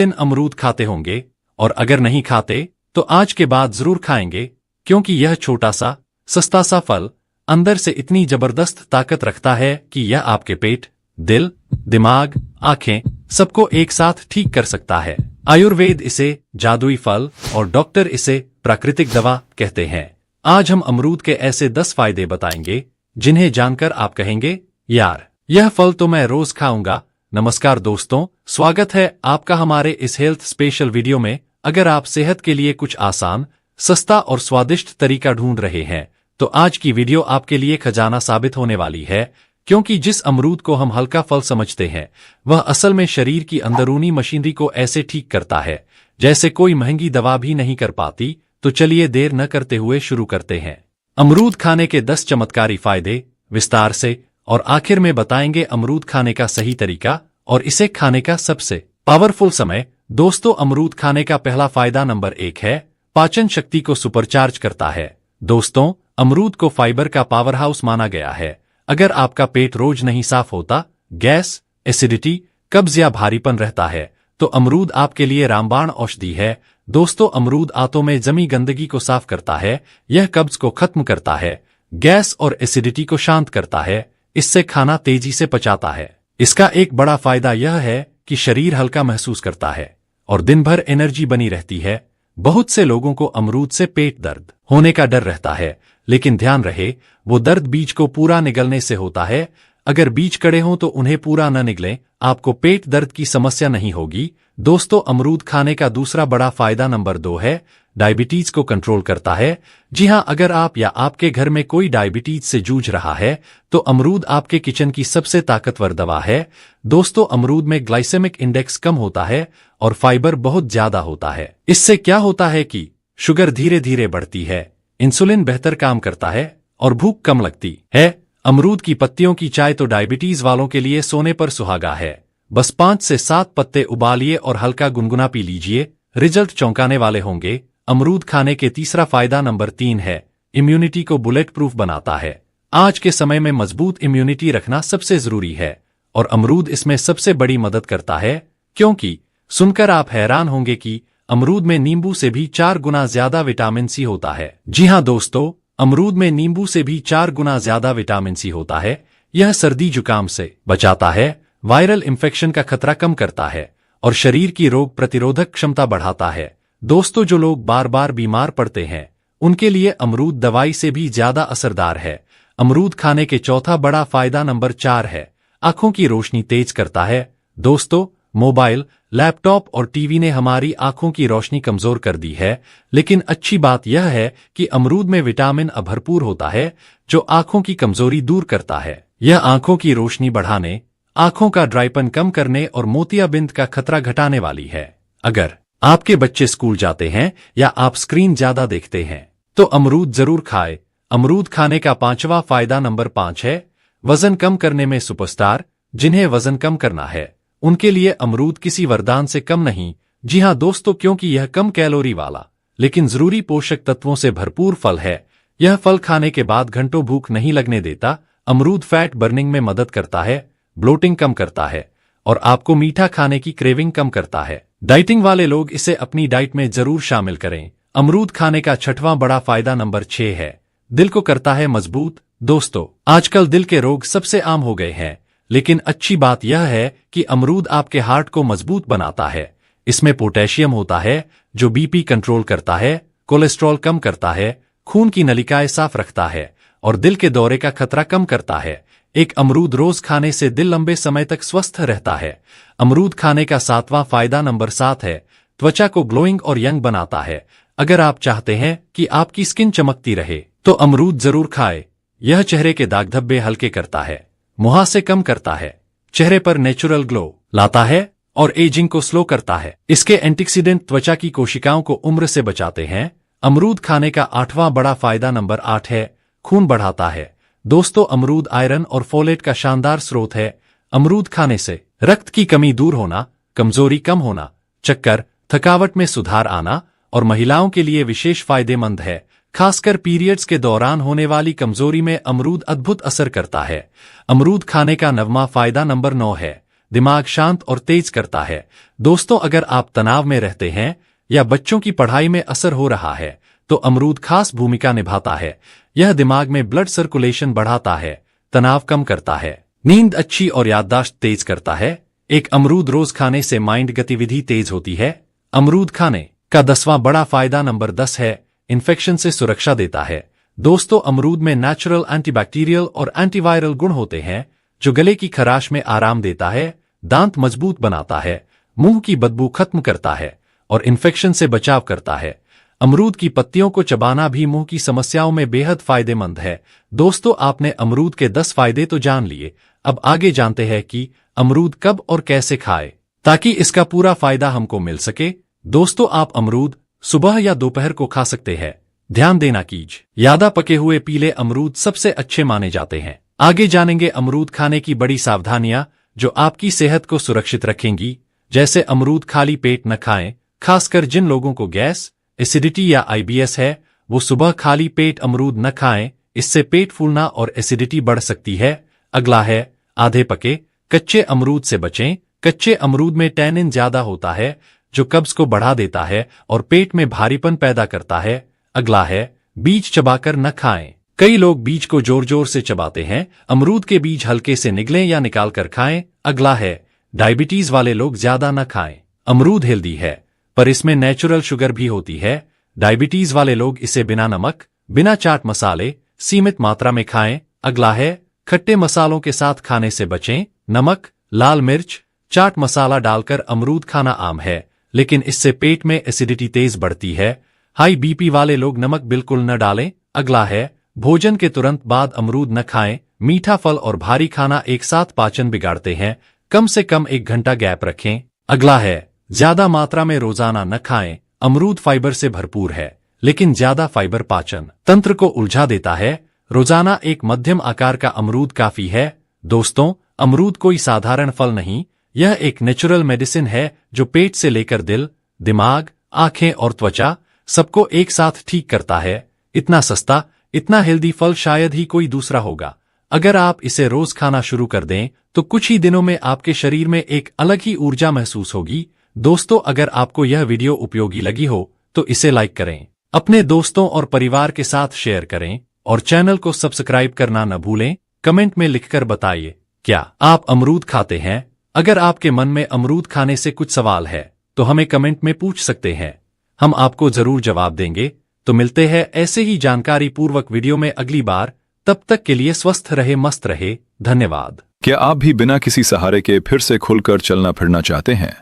दिन अमरूद खाते होंगे, और अगर नहीं खाते तो आज के बाद जरूर खाएंगे, क्योंकि यह छोटा सा सस्ता सा फल अंदर से इतनी जबरदस्त ताकत रखता है कि यह आपके पेट, दिल, दिमाग, आंखें सबको एक साथ ठीक कर सकता है। आयुर्वेद इसे जादुई फल और डॉक्टर इसे प्राकृतिक दवा कहते हैं। आज हम अमरूद के ऐसे 10 फायदे बताएंगे जिन्हें जानकर आप कहेंगे, यार यह फल तो मैं रोज खाऊंगा। नमस्कार दोस्तों, स्वागत है आपका हमारे इस हेल्थ स्पेशल वीडियो में। अगर आप सेहत के लिए कुछ आसान, सस्ता और स्वादिष्ट तरीका ढूंढ रहे हैं तो आज की वीडियो आपके लिए खजाना साबित होने वाली है, क्योंकि जिस अमरूद को हम हल्का फल समझते हैं वह असल में शरीर की अंदरूनी मशीनरी को ऐसे ठीक करता है जैसे कोई महंगी दवा भी नहीं कर पाती। तो चलिए देर न करते हुए शुरू करते हैं। अमरूद खाने के 10 चमत्कारी फायदे विस्तार से, और आखिर में बताएंगे अमरूद खाने का सही तरीका और इसे खाने का सबसे पावरफुल समय। दोस्तों, अमरूद खाने का पहला फायदा नंबर 1 है, पाचन शक्ति को सुपरचार्ज करता है। दोस्तों, अमरूद को फाइबर का पावर हाउस माना गया है। अगर आपका पेट रोज नहीं साफ होता, गैस, एसिडिटी, कब्ज या भारीपन रहता है, तो अमरूद आपके लिए रामबाण औषधि है। दोस्तों, अमरूद आंतों में जमी गंदगी को साफ करता है, यह कब्ज को खत्म करता है, गैस और एसिडिटी को शांत करता है, इससे खाना तेजी से पचाता है। इसका एक बड़ा फायदा यह है कि शरीर हल्का महसूस करता है और दिन भर एनर्जी बनी रहती है। बहुत से लोगों को अमरूद से पेट दर्द होने का डर रहता है, लेकिन ध्यान रहे वो दर्द बीज को पूरा निगलने से होता है। अगर बीज कड़े हों तो उन्हें पूरा न निगलें, आपको पेट दर्द की समस्या नहीं होगी। दोस्तों, अमरूद खाने का दूसरा बड़ा फायदा नंबर 2 है, डायबिटीज को कंट्रोल करता है। जी हां, अगर आप या आपके घर में कोई डायबिटीज से जूझ रहा है तो अमरूद आपके किचन की सबसे ताकतवर दवा है। दोस्तों, अमरूद में ग्लाइसेमिक इंडेक्स कम होता है और फाइबर बहुत ज्यादा होता है। इससे क्या होता है कि शुगर धीरे धीरे बढ़ती है, इंसुलिन बेहतर काम करता है और भूख कम लगती है। अमरूद की पत्तियों की चाय तो डायबिटीज वालों के लिए सोने पर सुहागा है। बस 5 से 7 पत्ते उबालिए और हल्का गुनगुना पी लीजिए, रिजल्ट चौंकाने वाले होंगे। अमरूद खाने के तीसरा फायदा नंबर 3 है, इम्यूनिटी को बुलेट प्रूफ बनाता है। आज के समय में मजबूत इम्यूनिटी रखना सबसे जरूरी है और अमरूद इसमें सबसे बड़ी मदद करता है, क्योंकि सुनकर आप हैरान होंगे कि अमरूद में नींबू से भी 4 गुना ज्यादा विटामिन सी होता है। जी हां दोस्तों, अमरूद में नींबू से भी 4 गुना ज्यादा विटामिन सी होता है। यह सर्दी जुकाम से बचाता है, वायरल इन्फेक्शन का खतरा कम करता है और शरीर की रोग प्रतिरोधक क्षमता बढ़ाता है। दोस्तों, जो लोग बार बार बीमार पड़ते हैं उनके लिए अमरूद दवाई से भी ज्यादा असरदार है। अमरूद खाने के चौथा बड़ा फायदा नंबर 4 है, आंखों की रोशनी तेज करता है। दोस्तों, मोबाइल, लैपटॉप और टीवी ने हमारी आंखों की रोशनी कमजोर कर दी है, लेकिन अच्छी बात यह है कि अमरूद में विटामिन A भरपूर होता है जो आंखों की कमजोरी दूर करता है। यह आंखों की रोशनी बढ़ाने, आंखों का ड्राइपन कम करने और मोतियाबिंद का खतरा घटाने वाली है। अगर आपके बच्चे स्कूल जाते हैं या आप स्क्रीन ज्यादा देखते हैं तो अमरूद जरूर खाएं। अमरूद खाने का 5वां फायदा नंबर 5 है, वजन कम करने में सुपरस्टार। जिन्हें वजन कम करना है उनके लिए अमरूद किसी वरदान से कम नहीं। जी हां दोस्तों, क्योंकि यह कम कैलोरी वाला लेकिन जरूरी पोषक तत्वों से भरपूर फल है। यह फल खाने के बाद घंटों भूख नहीं लगने देता। अमरूद फैट बर्निंग में मदद करता है, ब्लोटिंग कम करता है और आपको मीठा खाने की क्रेविंग कम करता है। डाइटिंग वाले लोग इसे अपनी डाइट में जरूर शामिल करें। अमरूद खाने का 6वां बड़ा फायदा नंबर 6 है, दिल को करता है मजबूत। दोस्तों, आजकल दिल के रोग सबसे आम हो गए हैं, लेकिन अच्छी बात यह है कि अमरूद आपके हार्ट को मजबूत बनाता है। इसमें पोटेशियम होता है जो बीपी कंट्रोल करता है, कोलेस्ट्रॉल कम करता है, खून की नलिकाएं साफ रखता है और दिल के दौरे का खतरा कम करता है। एक अमरूद रोज खाने से दिल लंबे समय तक स्वस्थ रहता है। अमरूद खाने का 7वां फायदा नंबर 7 है, त्वचा को ग्लोइंग और यंग बनाता है। अगर आप चाहते हैं कि आपकी स्किन चमकती रहे तो अमरूद जरूर खाएं। यह चेहरे के दाग धब्बे हल्के करता है, मुहासे कम करता है, चेहरे पर नेचुरल ग्लो लाता है और एजिंग को स्लो करता है। इसके एंटीऑक्सीडेंट त्वचा की कोशिकाओं को उम्र से बचाते हैं। अमरूद खाने का 8वां बड़ा फायदा नंबर 8 है, खून बढ़ाता है। दोस्तों, अमरूद आयरन और फोलेट का शानदार स्रोत है। अमरूद खाने से रक्त की कमी दूर होना, कमजोरी कम होना, चक्कर, थकावट में सुधार आना और महिलाओं के लिए विशेष फायदेमंद है। खासकर पीरियड्स के दौरान होने वाली कमजोरी में अमरूद अद्भुत असर करता है। अमरूद खाने का 9वां फायदा नंबर 9 है, दिमाग शांत और तेज करता है। दोस्तों, अगर आप तनाव में रहते हैं या बच्चों की पढ़ाई में असर हो रहा है तो अमरूद खास भूमिका निभाता है। यह दिमाग में ब्लड सर्कुलेशन बढ़ाता है, तनाव कम करता है, नींद अच्छी और याददाश्त तेज करता है। एक अमरूद रोज खाने से माइंड गतिविधि तेज होती है। अमरूद खाने का 10वां बड़ा फायदा नंबर 10 है, इन्फेक्शन से सुरक्षा देता है। दोस्तों, अमरूद में नेचुरल एंटीबैक्टीरियल और एंटीवायरल गुण होते हैं जो गले की खराश में आराम देता है, दांत मजबूत बनाता है, मुंह की बदबू खत्म करता है और इन्फेक्शन से बचाव करता है। अमरूद की पत्तियों को चबाना भी मुंह की समस्याओं में बेहद फायदेमंद है। दोस्तों, आपने अमरूद के 10 फायदे तो जान लिए, अब आगे जानते हैं कि अमरूद कब और कैसे खाएं ताकि इसका पूरा फायदा हमको मिल सके। दोस्तों, आप अमरूद सुबह या दोपहर को खा सकते हैं। ध्यान देना कीजिए, यादा पके हुए पीले अमरूद सबसे अच्छे माने जाते हैं। आगे जानेंगे अमरूद खाने की बड़ी सावधानियां जो आपकी सेहत को सुरक्षित रखेंगी। जैसे अमरूद खाली पेट न खाएं, खासकर जिन लोगों को गैस, एसिडिटी या आईबीएस है, वो सुबह खाली पेट अमरूद न खाएं, इससे पेट फूलना और एसिडिटी बढ़ सकती है। अगला है आधे पके कच्चे अमरूद से बचें। कच्चे अमरूद में टैनिन ज्यादा होता है जो कब्ज को बढ़ा देता है और पेट में भारीपन पैदा करता है। अगला है बीज चबाकर न खाएं। कई लोग बीज को जोर जोर से चबाते हैं। अमरूद के बीज हल्के से निगलें या निकाल कर खाएं। अगला है डायबिटीज वाले लोग ज्यादा न खाएं। अमरूद हेल्दी है पर इसमें नेचुरल शुगर भी होती है। डायबिटीज वाले लोग इसे बिना नमक, बिना चाट मसाले, सीमित मात्रा में खाएं। अगला है खट्टे मसालों के साथ खाने से बचें। नमक, लाल मिर्च, चाट मसाला डालकर अमरूद खाना आम है, लेकिन इससे पेट में एसिडिटी तेज बढ़ती है। हाई बीपी वाले लोग नमक बिल्कुल न डालें। अगला है भोजन के तुरंत बाद अमरूद न खाएं। मीठा फल और भारी खाना एक साथ पाचन बिगाड़ते हैं, कम से कम 1 घंटा गैप रखें। अगला है ज्यादा मात्रा में रोजाना न खाएं। अमरूद फाइबर से भरपूर है, लेकिन ज्यादा फाइबर पाचन तंत्र को उलझा देता है। रोजाना एक मध्यम आकार का अमरूद काफी है। दोस्तों, अमरूद कोई साधारण फल नहीं, यह एक नेचुरल मेडिसिन है जो पेट से लेकर दिल, दिमाग, आंखें और त्वचा सबको एक साथ ठीक करता है। इतना सस्ता, इतना हेल्दी फल शायद ही कोई दूसरा होगा। अगर आप इसे रोज खाना शुरू कर दें तो कुछ ही दिनों में आपके शरीर में एक अलग ही ऊर्जा महसूस होगी। दोस्तों, अगर आपको यह वीडियो उपयोगी लगी हो तो इसे लाइक करें, अपने दोस्तों और परिवार के साथ शेयर करें और चैनल को सब्सक्राइब करना न भूलें। कमेंट में लिखकर बताइए क्या आप अमरूद खाते हैं। अगर आपके मन में अमरूद खाने से कुछ सवाल है तो हमें कमेंट में पूछ सकते हैं, हम आपको जरूर जवाब देंगे। तो मिलते हैं ऐसे ही जानकारी पूर्वक वीडियो में अगली बार। तब तक के लिए स्वस्थ रहे, मस्त रहे। धन्यवाद। क्या आप भी बिना किसी सहारे के फिर से खुलकर चलना फिरना चाहते हैं,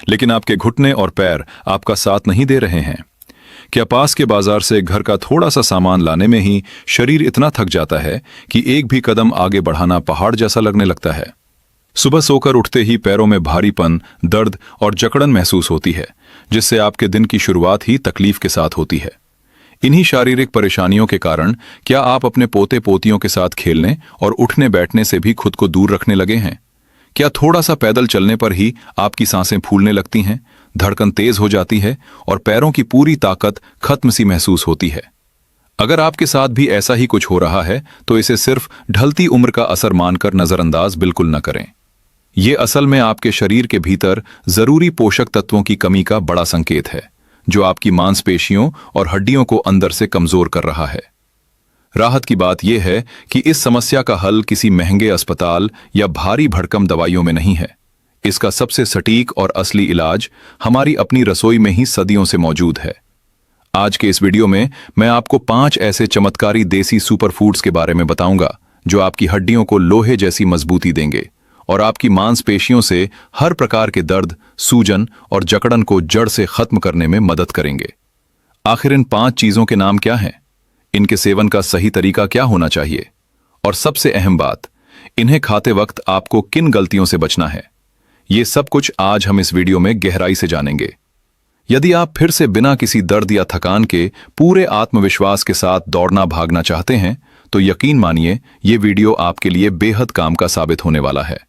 लेकिन आपके घुटने और पैर आपका साथ नहीं दे रहे हैं? क्या पास के बाजार से घर का थोड़ा सा सामान लाने में ही शरीर इतना थक जाता है कि एक भी कदम आगे बढ़ाना पहाड़ जैसा लगने लगता है? सुबह सोकर उठते ही पैरों में भारीपन, दर्द और जकड़न महसूस होती है, जिससे आपके दिन की शुरुआत ही तकलीफ के साथ होती है। इन्हीं शारीरिक परेशानियों के कारण क्या आप अपने पोते पोतियों के साथ खेलने और उठने बैठने से भी खुद को दूर रखने लगे हैं? क्या थोड़ा सा पैदल चलने पर ही आपकी सांसें फूलने लगती हैं, धड़कन तेज हो जाती है और पैरों की पूरी ताकत खत्म सी महसूस होती है? अगर आपके साथ भी ऐसा ही कुछ हो रहा है तो इसे सिर्फ ढलती उम्र का असर मानकर नजरअंदाज बिल्कुल न करें। ये असल में आपके शरीर के भीतर जरूरी पोषक तत्वों की कमी का बड़ा संकेत है, जो आपकी मांसपेशियों और हड्डियों को अंदर से कमजोर कर रहा है। राहत की बात यह है कि इस समस्या का हल किसी महंगे अस्पताल या भारी भरकम दवाइयों में नहीं है। इसका सबसे सटीक और असली इलाज हमारी अपनी रसोई में ही सदियों से मौजूद है। आज के इस वीडियो में मैं आपको 5 ऐसे चमत्कारी देसी सुपर फूड्स के बारे में बताऊंगा जो आपकी हड्डियों को लोहे जैसी मजबूती देंगे और आपकी मांसपेशियों से हर प्रकार के दर्द, सूजन और जकड़न को जड़ से खत्म करने में मदद करेंगे। आखिर इन 5 चीजों के नाम क्या हैं? इनके सेवन का सही तरीका क्या होना चाहिए? और सबसे अहम बात, इन्हें खाते वक्त आपको किन गलतियों से बचना है? ये सब कुछ आज हम इस वीडियो में गहराई से जानेंगे। यदि आप फिर से बिना किसी दर्द या थकान के पूरे आत्मविश्वास के साथ दौड़ना भागना चाहते हैं तो यकीन मानिए ये वीडियो आपके लिए बेहद काम का साबित होने वाला है।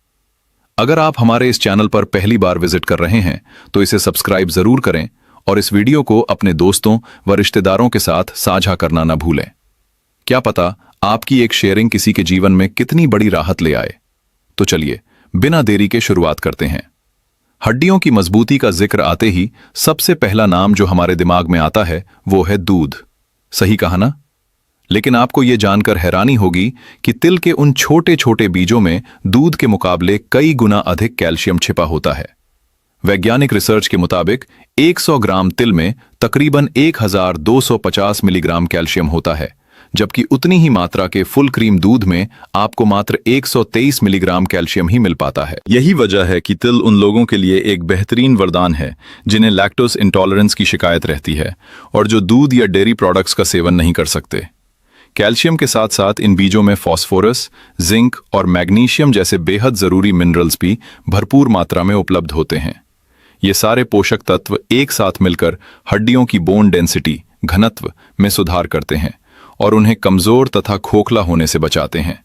अगर आप हमारे इस चैनल पर पहली बार विजिट कर रहे हैं तो इसे सब्सक्राइब जरूर करें और इस वीडियो को अपने दोस्तों व रिश्तेदारों के साथ साझा करना न भूलें। क्या पता आपकी एक शेयरिंग किसी के जीवन में कितनी बड़ी राहत ले आए। तो चलिए बिना देरी के शुरुआत करते हैं। हड्डियों की मजबूती का जिक्र आते ही सबसे पहला नाम जो हमारे दिमाग में आता है वो है दूध। सही कहा ना? लेकिन आपको ये जानकर हैरानी होगी कि तिल के उन छोटे छोटे बीजों में दूध के मुकाबले कई गुना अधिक कैल्शियम छिपा होता है। वैज्ञानिक रिसर्च के मुताबिक 100 ग्राम तिल में तकरीबन 1250 मिलीग्राम कैल्शियम होता है, जबकि उतनी ही मात्रा के फुल क्रीम दूध में आपको मात्र 123 मिलीग्राम कैल्शियम ही मिल पाता है। यही वजह है कि तिल उन लोगों के लिए एक बेहतरीन वरदान है जिन्हें लैक्टोज इंटॉलरेंस की शिकायत रहती है और जो दूध या डेयरी प्रोडक्ट्स का सेवन नहीं कर सकते। कैल्शियम के साथ साथ इन बीजों में फास्फोरस, जिंक और मैग्नीशियम जैसे बेहद जरूरी मिनरल्स भी भरपूर मात्रा में उपलब्ध होते हैं। ये सारे पोषक तत्व एक साथ मिलकर हड्डियों की बोन डेंसिटी, घनत्व में सुधार करते हैं और उन्हें कमजोर तथा खोखला होने से बचाते हैं,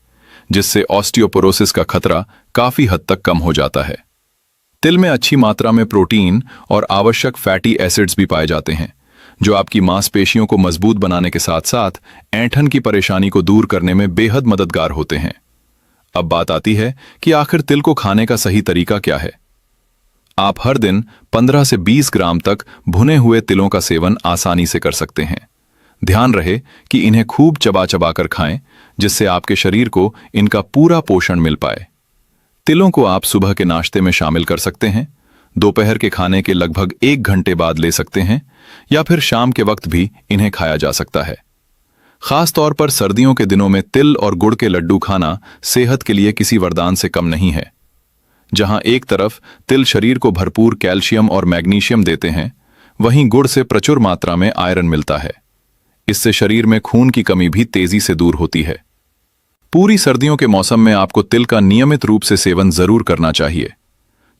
जिससे ऑस्टियोपोरोसिस का खतरा काफी हद तक कम हो जाता है। तिल में अच्छी मात्रा में प्रोटीन और आवश्यक फैटी एसिड्स भी पाए जाते हैं, जो आपकी मांसपेशियों को मजबूत बनाने के साथ साथ ऐंठन की परेशानी को दूर करने में बेहद मददगार होते हैं। अब बात आती है कि आखिर तिल को खाने का सही तरीका क्या है। आप हर दिन 15 से 20 ग्राम तक भुने हुए तिलों का सेवन आसानी से कर सकते हैं। ध्यान रहे कि इन्हें खूब चबा चबा कर खाएं, जिससे आपके शरीर को इनका पूरा पोषण मिल पाए। तिलों को आप सुबह के नाश्ते में शामिल कर सकते हैं, दोपहर के खाने के लगभग 1 घंटे बाद ले सकते हैं, या फिर शाम के वक्त भी इन्हें खाया जा सकता है। खास तौर पर सर्दियों के दिनों में तिल और गुड़ के लड्डू खाना सेहत के लिए किसी वरदान से कम नहीं है। जहां एक तरफ तिल शरीर को भरपूर कैल्शियम और मैग्नीशियम देते हैं, वहीं गुड़ से प्रचुर मात्रा में आयरन मिलता है। इससे शरीर में खून की कमी भी तेजी से दूर होती है। पूरी सर्दियों के मौसम में आपको तिल का नियमित रूप से सेवन जरूर करना चाहिए।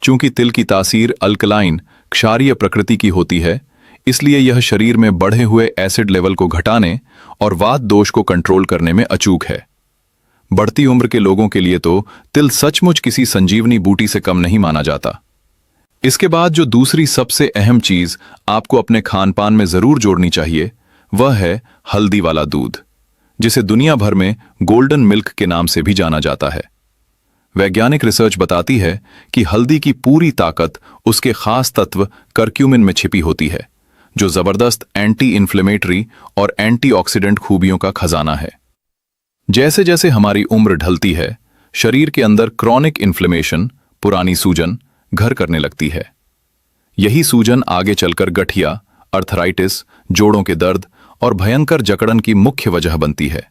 चूंकि तिल की तासीर अल्कलाइन, क्षारीय प्रकृति की होती है, इसलिए यह शरीर में बढ़े हुए एसिड लेवल को घटाने और वात दोष को कंट्रोल करने में अचूक है। बढ़ती उम्र के लोगों के लिए तो तिल सचमुच किसी संजीवनी बूटी से कम नहीं माना जाता। इसके बाद जो दूसरी सबसे अहम चीज आपको अपने खान पान में जरूर जोड़नी चाहिए, वह है हल्दी वाला दूध, जिसे दुनिया भर में गोल्डन मिल्क के नाम से भी जाना जाता है। वैज्ञानिक रिसर्च बताती है कि हल्दी की पूरी ताकत उसके खास तत्व करक्यूमिन में छिपी होती है, जो जबरदस्त एंटी इन्फ्लेमेटरी और एंटीऑक्सीडेंट खूबियों का खजाना है। जैसे जैसे हमारी उम्र ढलती है, शरीर के अंदर क्रॉनिक इन्फ्लेमेशन, पुरानी सूजन घर करने लगती है। यही सूजन आगे चलकर गठिया, अर्थराइटिस, जोड़ों के दर्द और भयंकर जकड़न की मुख्य वजह बनती है।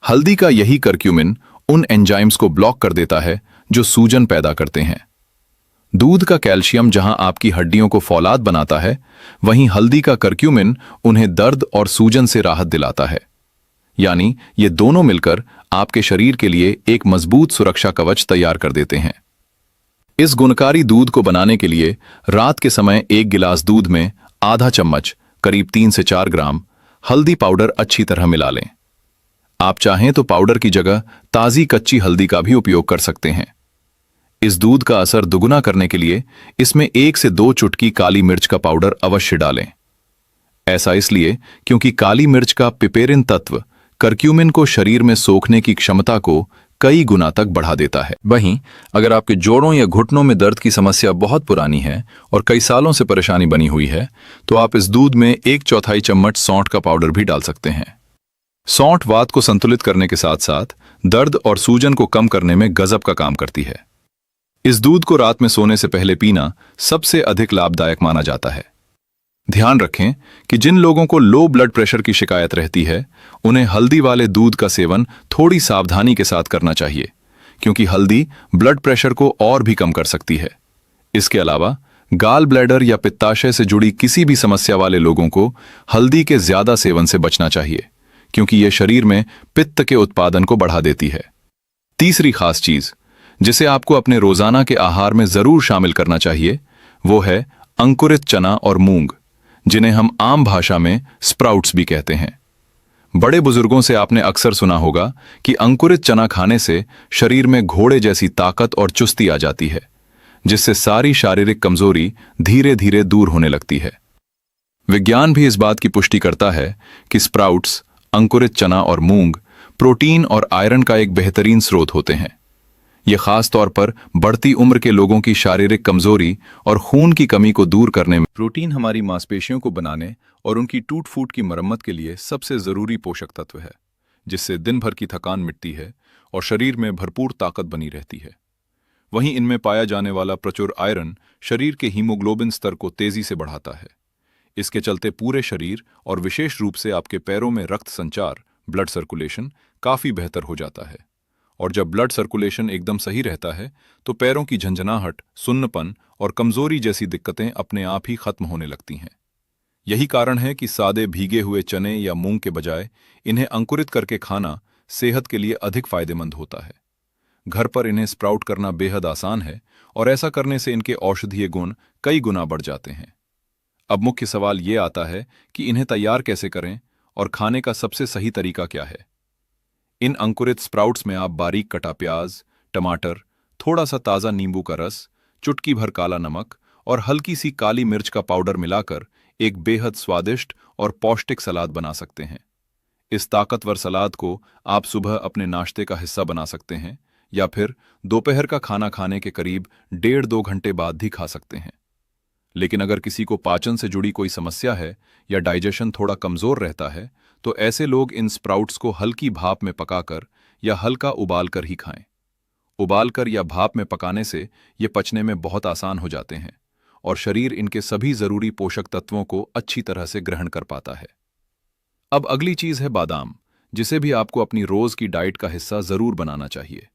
हल्दी का यही करक्यूमिन उन एंजाइम्स को ब्लॉक कर देता है जो सूजन पैदा करते हैं। दूध का कैल्शियम जहां आपकी हड्डियों को फौलाद बनाता है, वहीं हल्दी का करक्यूमिन उन्हें दर्द और सूजन से राहत दिलाता है। यानी ये दोनों मिलकर आपके शरीर के लिए एक मजबूत सुरक्षा कवच तैयार कर देते हैं। इस गुणकारी दूध को बनाने के लिए रात के समय 1 गिलास दूध में आधा चम्मच, करीब 3 से 4 ग्राम हल्दी पाउडर अच्छी तरह मिला लें। आप चाहें तो पाउडर की जगह ताजी कच्ची हल्दी का भी उपयोग कर सकते हैं। इस दूध का असर दुगुना करने के लिए इसमें 1 से 2 चुटकी काली मिर्च का पाउडर अवश्य डालें। ऐसा इसलिए क्योंकि काली मिर्च का पिपेरिन तत्व करक्यूमिन को शरीर में सोखने की क्षमता को कई गुना तक बढ़ा देता है। वहीं अगर आपके जोड़ों या घुटनों में दर्द की समस्या बहुत पुरानी है और कई सालों से परेशानी बनी हुई है, तो आप इस दूध में 1/4 चम्मच सौंठ का पाउडर भी डाल सकते हैं। सौंठ वात को संतुलित करने के साथ साथ दर्द और सूजन को कम करने में गजब का काम करती है। इस दूध को रात में सोने से पहले पीना सबसे अधिक लाभदायक माना जाता है। ध्यान रखें कि जिन लोगों को लो ब्लड प्रेशर की शिकायत रहती है, उन्हें हल्दी वाले दूध का सेवन थोड़ी सावधानी के साथ करना चाहिए, क्योंकि हल्दी ब्लड प्रेशर को और भी कम कर सकती है। इसके अलावा गाल ब्लैडर या पित्ताशय से जुड़ी किसी भी समस्या वाले लोगों को हल्दी के ज्यादा सेवन से बचना चाहिए, क्योंकि यह शरीर में पित्त के उत्पादन को बढ़ा देती है। तीसरी खास चीज जिसे आपको अपने रोजाना के आहार में जरूर शामिल करना चाहिए, वो है अंकुरित चना और मूंग, जिन्हें हम आम भाषा में स्प्राउट्स भी कहते हैं। बड़े बुजुर्गों से आपने अक्सर सुना होगा कि अंकुरित चना खाने से शरीर में घोड़े जैसी ताकत और चुस्ती आ जाती है, जिससे सारी शारीरिक कमजोरी धीरे धीरे दूर होने लगती है। विज्ञान भी इस बात की पुष्टि करता है कि स्प्राउट्स, अंकुरित चना और मूंग प्रोटीन और आयरन का एक बेहतरीन स्रोत होते हैं। ये खास तौर पर बढ़ती उम्र के लोगों की शारीरिक कमजोरी और खून की कमी को दूर करने में। प्रोटीन हमारी मांसपेशियों को बनाने और उनकी टूट फूट की मरम्मत के लिए सबसे जरूरी पोषक तत्व है, जिससे दिन भर की थकान मिटती है और शरीर में भरपूर ताकत बनी रहती है। वहीं इनमें पाया जाने वाला प्रचुर आयरन शरीर के हीमोग्लोबिन स्तर को तेजी से बढ़ाता है। इसके चलते पूरे शरीर और विशेष रूप से आपके पैरों में रक्त संचार, ब्लड सर्कुलेशन काफी बेहतर हो जाता है। और जब ब्लड सर्कुलेशन एकदम सही रहता है तो पैरों की झंझनाहट, सुन्नपन और कमजोरी जैसी दिक्कतें अपने आप ही खत्म होने लगती हैं। यही कारण है कि सादे भीगे हुए चने या मूंग के बजाय इन्हें अंकुरित करके खाना सेहत के लिए अधिक फायदेमंद होता है। घर पर इन्हें स्प्राउट करना बेहद आसान है और ऐसा करने से इनके औषधीय गुण कई गुना बढ़ जाते हैं। अब मुख्य सवाल ये आता है कि इन्हें तैयार कैसे करें और खाने का सबसे सही तरीका क्या है। इन अंकुरित स्प्राउट्स में आप बारीक कटा प्याज, टमाटर, थोड़ा सा ताज़ा नींबू का रस, चुटकी भर काला नमक और हल्की सी काली मिर्च का पाउडर मिलाकर एक बेहद स्वादिष्ट और पौष्टिक सलाद बना सकते हैं। इस ताकतवर सलाद को आप सुबह अपने नाश्ते का हिस्सा बना सकते हैं या फिर दोपहर का खाना खाने के करीब 1.5-2 घंटे बाद भी खा सकते हैं। लेकिन अगर किसी को पाचन से जुड़ी कोई समस्या है या डाइजेशन थोड़ा कमजोर रहता है तो ऐसे लोग इन स्प्राउट्स को हल्की भाप में पकाकर या हल्का उबाल कर ही खाएं। उबालकर या भाप में पकाने से ये पचने में बहुत आसान हो जाते हैं और शरीर इनके सभी जरूरी पोषक तत्वों को अच्छी तरह से ग्रहण कर पाता है। अब अगली चीज है बादाम, जिसे भी आपको अपनी रोज की डाइट का हिस्सा जरूर बनाना चाहिए।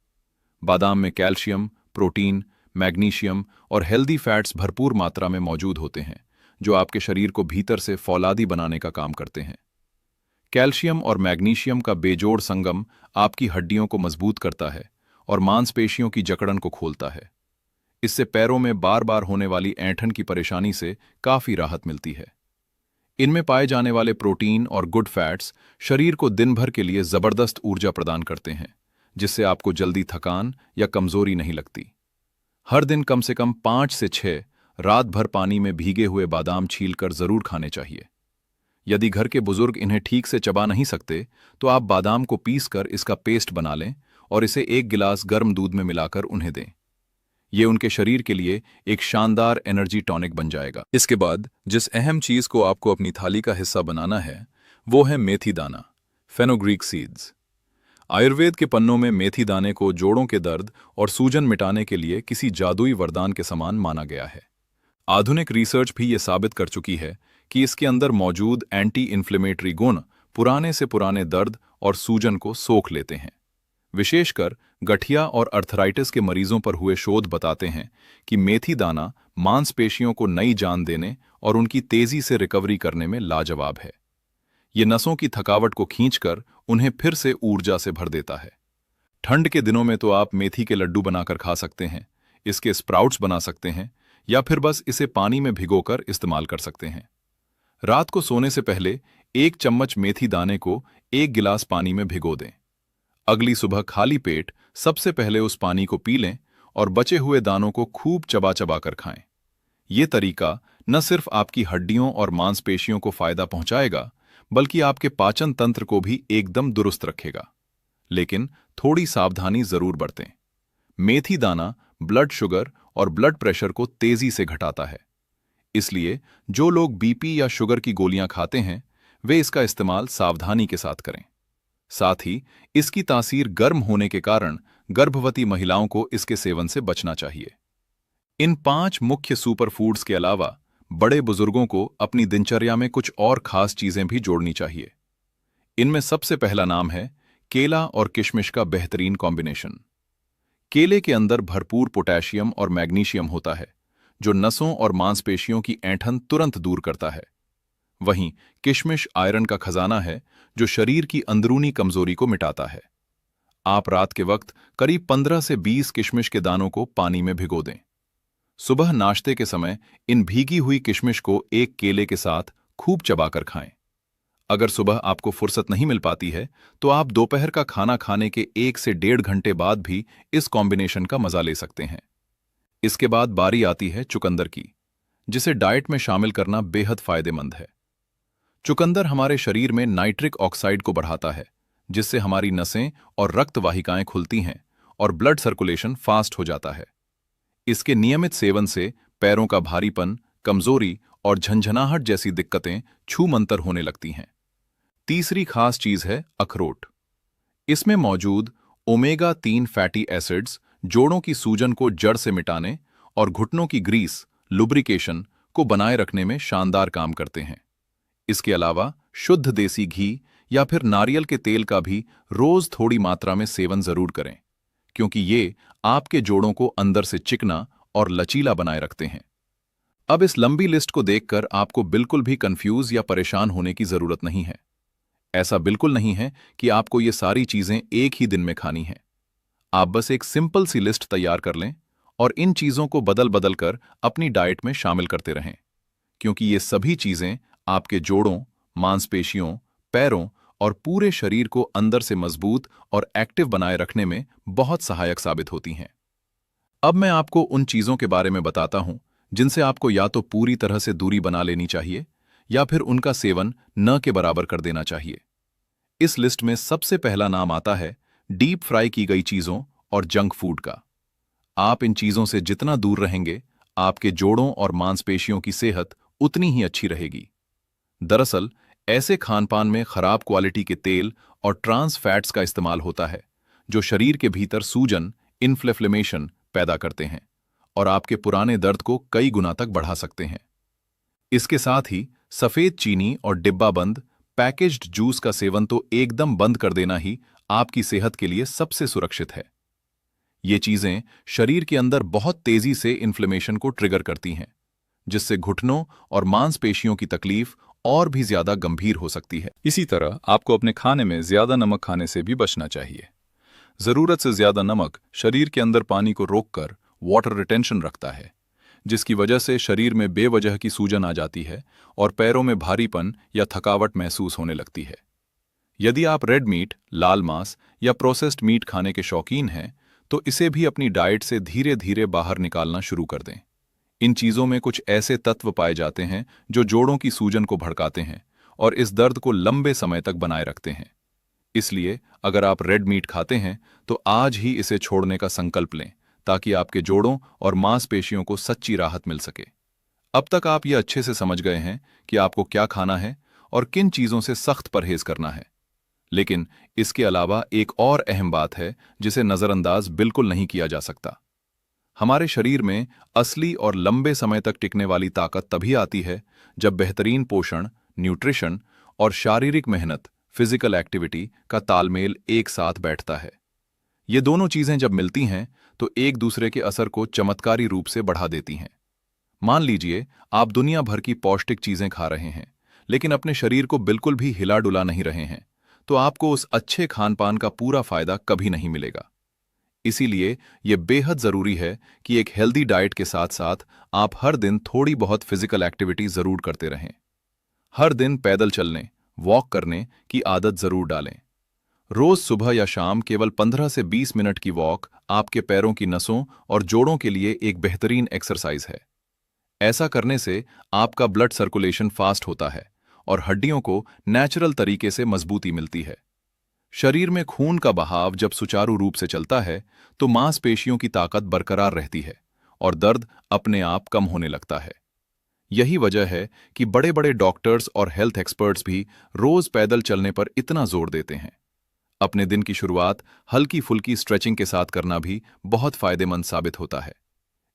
बादाम में कैल्शियम, प्रोटीन, मैग्नीशियम और हेल्दी फैट्स भरपूर मात्रा में मौजूद होते हैं, जो आपके शरीर को भीतर से फौलादी बनाने का काम करते हैं। कैल्शियम और मैग्नीशियम का बेजोड़ संगम आपकी हड्डियों को मजबूत करता है और मांसपेशियों की जकड़न को खोलता है। इससे पैरों में बार बार होने वाली ऐंठन की परेशानी से काफी राहत मिलती है। इनमें पाए जाने वाले प्रोटीन और गुड फैट्स शरीर को दिन भर के लिए जबरदस्त ऊर्जा प्रदान करते हैं, जिससे आपको जल्दी थकान या कमजोरी नहीं लगती। हर दिन कम से कम 5 से 6 रात भर पानी में भीगे हुए बादाम छीलकर जरूर खाने चाहिए। यदि घर के बुजुर्ग इन्हें ठीक से चबा नहीं सकते तो आप बादाम को पीसकर इसका पेस्ट बना लें और इसे 1 गिलास गर्म दूध में मिलाकर उन्हें दें। ये उनके शरीर के लिए एक शानदार एनर्जी टॉनिक बन जाएगा। इसके बाद जिस अहम चीज को आपको अपनी थाली का हिस्सा बनाना है वो है मेथी दाना, फेनोग्रीक सीड्स। आयुर्वेद के पन्नों में मेथी दाने को जोड़ों के दर्द और सूजन मिटाने के लिए किसी जादुई वरदान के समान माना गया है। आधुनिक रिसर्च भी ये साबित कर चुकी है कि इसके अंदर मौजूद एंटी इन्फ्लेमेटरी गुण पुराने से पुराने दर्द और सूजन को सोख लेते हैं। विशेषकर गठिया और अर्थराइटिस के मरीजों पर हुए शोध बताते हैं कि मेथी दाना मांसपेशियों को नई जान देने और उनकी तेजी से रिकवरी करने में लाजवाब है। ये नसों की थकावट को खींचकर उन्हें फिर से ऊर्जा से भर देता है। ठंड के दिनों में तो आप मेथी के लड्डू बनाकर खा सकते हैं, इसके स्प्राउट्स बना सकते हैं या फिर बस इसे पानी में भिगोकर इस्तेमाल कर सकते हैं। रात को सोने से पहले 1 चम्मच मेथी दाने को 1 गिलास पानी में भिगो दें। अगली सुबह खाली पेट सबसे पहले उस पानी को पी लें और बचे हुए दानों को खूब चबा चबा कर खाएं। ये तरीका न सिर्फ आपकी हड्डियों और मांसपेशियों को फायदा पहुंचाएगा बल्कि आपके पाचन तंत्र को भी एकदम दुरुस्त रखेगा। लेकिन थोड़ी सावधानी जरूर बरतें। मेथी दाना ब्लड शुगर और ब्लड प्रेशर को तेजी से घटाता है, इसलिए जो लोग बीपी या शुगर की गोलियां खाते हैं वे इसका इस्तेमाल सावधानी के साथ करें। साथ ही इसकी तासीर गर्म होने के कारण गर्भवती महिलाओं को इसके सेवन से बचना चाहिए। इन 5 मुख्य सुपर फूड्स के अलावा बड़े बुजुर्गों को अपनी दिनचर्या में कुछ और खास चीजें भी जोड़नी चाहिए। इनमें सबसे पहला नाम है केला और किशमिश का बेहतरीन कॉम्बिनेशन। केले के अंदर भरपूर पोटेशियम और मैग्नीशियम होता है, जो नसों और मांसपेशियों की ऐंठन तुरंत दूर करता है। वहीं किशमिश आयरन का खजाना है, जो शरीर की अंदरूनी कमजोरी को मिटाता है। आप रात के वक्त करीब 15 से 20 किशमिश के दानों को पानी में भिगो दें। सुबह नाश्ते के समय इन भीगी हुई किशमिश को एक केले के साथ खूब चबाकर खाएं। अगर सुबह आपको फुर्सत नहीं मिल पाती है तो आप दोपहर का खाना खाने के 1 से 1.5 घंटे बाद भी इस कॉम्बिनेशन का मजा ले सकते हैं। इसके बाद बारी आती है चुकंदर की, जिसे डाइट में शामिल करना बेहद फायदेमंद है। चुकंदर हमारे शरीर में नाइट्रिक ऑक्साइड को बढ़ाता है, जिससे हमारी नसें और रक्त वाहिकाएं खुलती हैं और ब्लड सर्कुलेशन फास्ट हो जाता है। इसके नियमित सेवन से पैरों का भारीपन, कमजोरी और झंझनाहट जैसी दिक्कतें छूमंतर होने लगती हैं। तीसरी खास चीज है अखरोट। इसमें मौजूद ओमेगा 3 फैटी एसिड्स जोड़ों की सूजन को जड़ से मिटाने और घुटनों की ग्रीस, लुब्रिकेशन को बनाए रखने में शानदार काम करते हैं। इसके अलावा शुद्ध देसी घी या फिर नारियल के तेल का भी रोज थोड़ी मात्रा में सेवन जरूर करें, क्योंकि ये आपके जोड़ों को अंदर से चिकना और लचीला बनाए रखते हैं। अब इस लंबी लिस्ट को देखकर आपको बिल्कुल भी कंफ्यूज या परेशान होने की जरूरत नहीं है। ऐसा बिल्कुल नहीं है कि आपको ये सारी चीजें एक ही दिन में खानी हैं। आप बस एक सिंपल सी लिस्ट तैयार कर लें और इन चीजों को बदल बदल कर अपनी डाइट में शामिल करते रहें, क्योंकि ये सभी चीजें आपके जोड़ों, मांसपेशियों, पैरों और पूरे शरीर को अंदर से मजबूत और एक्टिव बनाए रखने में बहुत सहायक साबित होती हैं। अब मैं आपको उन चीजों के बारे में बताता हूं जिनसे आपको या तो पूरी तरह से दूरी बना लेनी चाहिए या फिर उनका सेवन न के बराबर कर देना चाहिए। इस लिस्ट में सबसे पहला नाम आता है डीप फ्राई की गई चीजों और जंक फूड का। आप इन चीजों से जितना दूर रहेंगे, आपके जोड़ों और मांसपेशियों की सेहत उतनी ही अच्छी रहेगी। दरअसल ऐसे खानपान में खराब क्वालिटी के तेल और ट्रांस फैट्स का इस्तेमाल होता है, जो शरीर के भीतर सूजन, इन्फ्लेमेशन पैदा करते हैं और आपके पुराने दर्द को कई गुना तक बढ़ा सकते हैं। इसके साथ ही सफेद चीनी और डिब्बाबंद पैकेज्ड जूस का सेवन तो एकदम बंद कर देना ही आपकी सेहत के लिए सबसे सुरक्षित है। ये चीजें शरीर के अंदर बहुत तेजी से इन्फ्लेमेशन को ट्रिगर करती हैं, जिससे घुटनों और मांसपेशियों की तकलीफ और भी ज्यादा गंभीर हो सकती है। इसी तरह आपको अपने खाने में ज्यादा नमक खाने से भी बचना चाहिए। जरूरत से ज्यादा नमक शरीर के अंदर पानी को रोककर वाटर रिटेंशन रखता है, जिसकी वजह से शरीर में बेवजह की सूजन आ जाती है और पैरों में भारीपन या थकावट महसूस होने लगती है। यदि आप रेड मीट, लाल मांस या प्रोसेस्ड मीट खाने के शौकीन हैं, तो इसे भी अपनी डाइट से धीरे धीरे बाहर निकालना शुरू कर दें। इन चीजों में कुछ ऐसे तत्व पाए जाते हैं जो जोड़ों की सूजन को भड़काते हैं और इस दर्द को लंबे समय तक बनाए रखते हैं। इसलिए अगर आप रेड मीट खाते हैं तो आज ही इसे छोड़ने का संकल्प लें, ताकि आपके जोड़ों और मांसपेशियों को सच्ची राहत मिल सके। अब तक आप ये अच्छे से समझ गए हैं कि आपको क्या खाना है और किन चीजों से सख्त परहेज करना है। लेकिन इसके अलावा एक और अहम बात है जिसे नजरअंदाज बिल्कुल नहीं किया जा सकता। हमारे शरीर में असली और लंबे समय तक टिकने वाली ताकत तभी आती है जब बेहतरीन पोषण, न्यूट्रिशन और शारीरिक मेहनत, फिजिकल एक्टिविटी का तालमेल एक साथ बैठता है। ये दोनों चीजें जब मिलती हैं तो एक दूसरे के असर को चमत्कारी रूप से बढ़ा देती हैं। मान लीजिए आप दुनिया भर की पौष्टिक चीजें खा रहे हैं, लेकिन अपने शरीर को बिल्कुल भी हिला डुला नहीं रहे हैं, तो आपको उस अच्छे खानपान का पूरा फायदा कभी नहीं मिलेगा। इसीलिए यह बेहद जरूरी है कि एक हेल्दी डाइट के साथ साथ आप हर दिन थोड़ी बहुत फिजिकल एक्टिविटी जरूर करते रहें। हर दिन पैदल चलने, वॉक करने की आदत जरूर डालें। रोज सुबह या शाम केवल 15 से 20 मिनट की वॉक आपके पैरों की नसों और जोड़ों के लिए एक बेहतरीन एक्सरसाइज है। ऐसा करने से आपका ब्लड सर्कुलेशन फास्ट होता है और हड्डियों को नेचुरल तरीके से मजबूती मिलती है। शरीर में खून का बहाव जब सुचारू रूप से चलता है तो मांसपेशियों की ताकत बरकरार रहती है और दर्द अपने आप कम होने लगता है। यही वजह है कि बड़े बड़े डॉक्टर्स और हेल्थ एक्सपर्ट्स भी रोज पैदल चलने पर इतना जोर देते हैं। अपने दिन की शुरुआत हल्की फुल्की स्ट्रेचिंग के साथ करना भी बहुत फायदेमंद साबित होता है।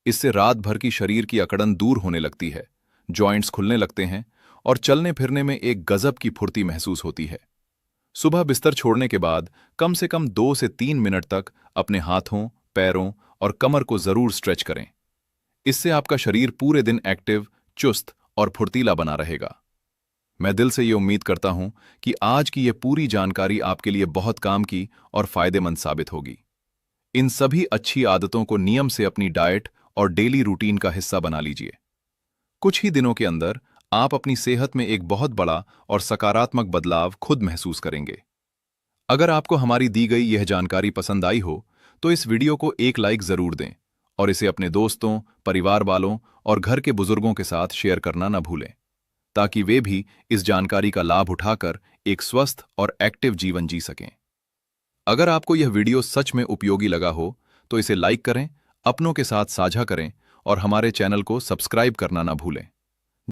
इससे रात भर की शरीर की अकड़न दूर होने लगती है, जॉइंट्स खुलने लगते हैं और चलने फिरने में एक गजब की फुर्ती महसूस होती है। सुबह बिस्तर छोड़ने के बाद कम से कम 2 से 3 मिनट तक अपने हाथों, पैरों और कमर को जरूर स्ट्रेच करें। इससे आपका शरीर पूरे दिन एक्टिव, चुस्त और फुर्तीला बना रहेगा। मैं दिल से ये उम्मीद करता हूं कि आज की ये पूरी जानकारी आपके लिए बहुत काम की और फायदेमंद साबित होगी। इन सभी अच्छी आदतों को नियम से अपनी डाइट और डेली रूटीन का हिस्सा बना लीजिए। कुछ ही दिनों के अंदर आप अपनी सेहत में एक बहुत बड़ा और सकारात्मक बदलाव खुद महसूस करेंगे। अगर आपको हमारी दी गई यह जानकारी पसंद आई हो तो इस वीडियो को एक लाइक जरूर दें और इसे अपने दोस्तों, परिवार वालों और घर के बुजुर्गों के साथ शेयर करना न भूलें, ताकि वे भी इस जानकारी का लाभ उठाकर एक स्वस्थ और एक्टिव जीवन जी सकें। अगर आपको यह वीडियो सच में उपयोगी लगा हो तो इसे लाइक करें, अपनों के साथ साझा करें और हमारे चैनल को सब्सक्राइब करना ना भूलें।